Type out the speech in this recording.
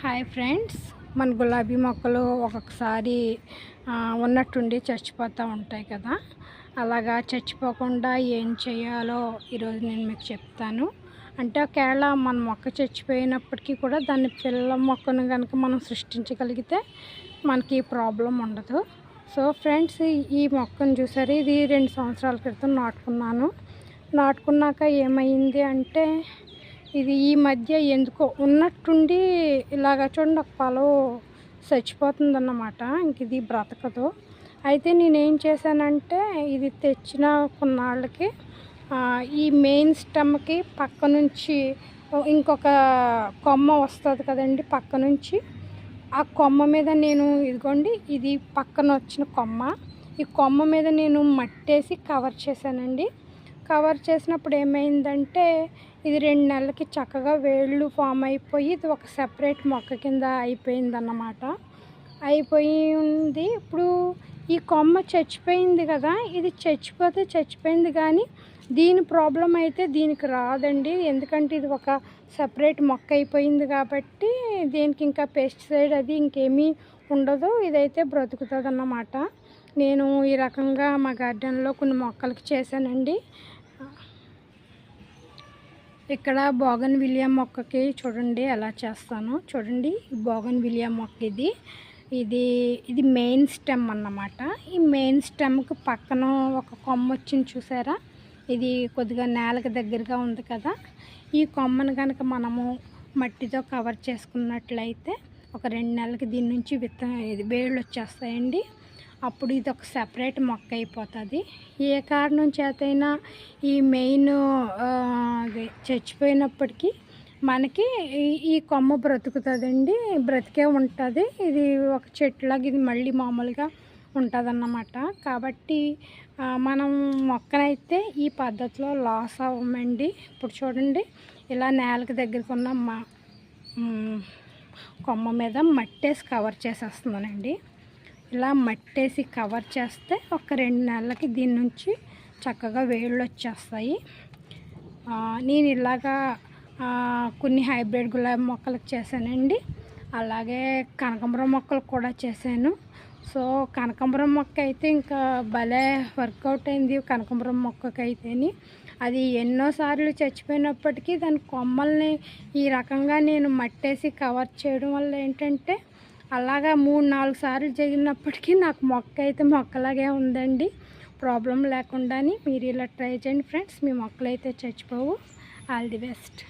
Hi friends, మన గులాబీ మొక్కలు ఒక్కొక్కసారి ఉన్నట్టుండి చచ్చిపోతూ ఉంటాయి కదా. అలాగా చచ్చిపోకుండా ఏం చేయాలో ఈరోజు నేను మీకు చెప్తాను. అంటే ఒకవేళ మన మొక్క చచ్చిపోయినప్పటికీ కూడా దాన్ని పిల్ల మొక్కను కనుక మనం సృష్టించగలిగితే మనకి ప్రాబ్లం ఉండదు. సో ఫ్రెండ్స్, ఈ మొక్కను చూసారు, ఇది 2 సంవత్సరాల క్రితం నాటుకున్నాక ఏమైంది అంటే, ఇది ఈ మధ్య ఎందుకో ఉన్నట్టుండి ఇలాగ చూడండి, ఒక పొలం చచ్చిపోతుందన్నమాట. ఇంక ఇది బ్రతకదు. అయితే నేనేం చేశానంటే, ఇది తెచ్చిన కొన్నాళ్ళకి ఈ మెయిన్ స్టెమ్కి పక్క నుంచి ఇంకొక కొమ్మ వస్తుంది కదండి, పక్క నుంచి ఆ కొమ్మ మీద నేను ఇదిగోండి, ఇది పక్కన వచ్చిన కొమ్మ, ఈ కొమ్మ మీద నేను మట్టేసి కవర్ చేశానండి. కవర్ చేసినప్పుడు ఏమైందంటే, ఇది 2 నెలలకి చక్కగా వేళ్ళు ఫామ్ అయిపోయి ఇది ఒక సెపరేట్ మొక్క కింద అయిపోయిందన్నమాట. అయిపోయింది. ఇప్పుడు ఈ కొమ్మ చచ్చిపోయింది కదా, ఇది చచ్చిపోయింది, కానీ దీని ప్రాబ్లం అయితే దీనికి రాదండి. ఎందుకంటే ఇది ఒక సెపరేట్ మొక్క అయిపోయింది కాబట్టి దీనికి ఇంకా పెస్టిసైడ్ అది ఇంకేమీ ఉండదు. ఇదైతే బ్రతుకుతుంది అన్నమాట. నేను ఈ రకంగా మా గార్డెన్లో కొన్ని మొక్కలకి చేశానండి. ఇక్కడ బోగన్విలియా మొక్కకి చూడండి ఎలా చేస్తాను. చూడండి, బోగన్విలియా మొక్క ఇది మెయిన్ స్టెమ్ అన్నమాట. ఈ మెయిన్ స్టెమ్కి పక్కన ఒక కొమ్మ వచ్చింది చూసారా, ఇది కొద్దిగా నేలకు దగ్గరగా ఉంది కదా. ఈ కొమ్మను కనుక మనము మట్టితో కవర్ చేసుకున్నట్లయితే ఒక 2 నెలలకి దీని నుంచి వేళ్ళు వచ్చేస్తాయండి. అప్పుడు ఇది ఒక సెపరేట్ మొక్క అయిపోతుంది. ఏ కారణం చేతైనా ఈ మెయిన్ చచ్చిపోయినప్పటికీ మనకి ఈ కొమ్మ బ్రతుకుతుందండి, బ్రతికే ఉంటుంది. ఇది ఒక చెట్టులాగా ఇది మళ్ళీ మామూలుగా ఉంటుందన్నమాట. కాబట్టి మనం మొక్కనైతే ఈ పద్ధతిలో లాస్ అవ్వమండి. ఇప్పుడు చూడండి, ఇలా నేలకు దగ్గరకు ఉన్న కొమ్మ మీద మట్టేసి కవర్ చేసేస్తున్నానండి. ఇలా మట్టేసి కవర్ చేస్తే ఒక 2 నెలలకి దీని నుంచి చక్కగా వేళ్ళు వచ్చేస్తాయి. నేను ఇలాగా కొన్ని హైబ్రిడ్ గులాబీ మొక్కలకు చేశానండి. అలాగే కనకాంబరం మొక్కలకు కూడా చేశాను. సో కనకాంబరం మొక్క అయితే ఇంకా భలే వర్కౌట్ అయింది. కనకాంబరం మొక్కకైతేని అది ఎన్నోసార్లు చచ్చిపోయినప్పటికీ దాని కొమ్మల్ని ఈ రకంగా నేను మట్టేసి కవర్ చేయడం వల్ల ఏంటంటే, అలాగా 3-4 సార్లు జరిగినప్పటికీ నాకు మొక్క అయితే మొక్కలాగే ఉందండి, ప్రాబ్లం లేకుండా. మీరు ఇలా ట్రై చేయండి ఫ్రెండ్స్, మీ మొక్కలు అయితే చచ్చిపోవు. All the best.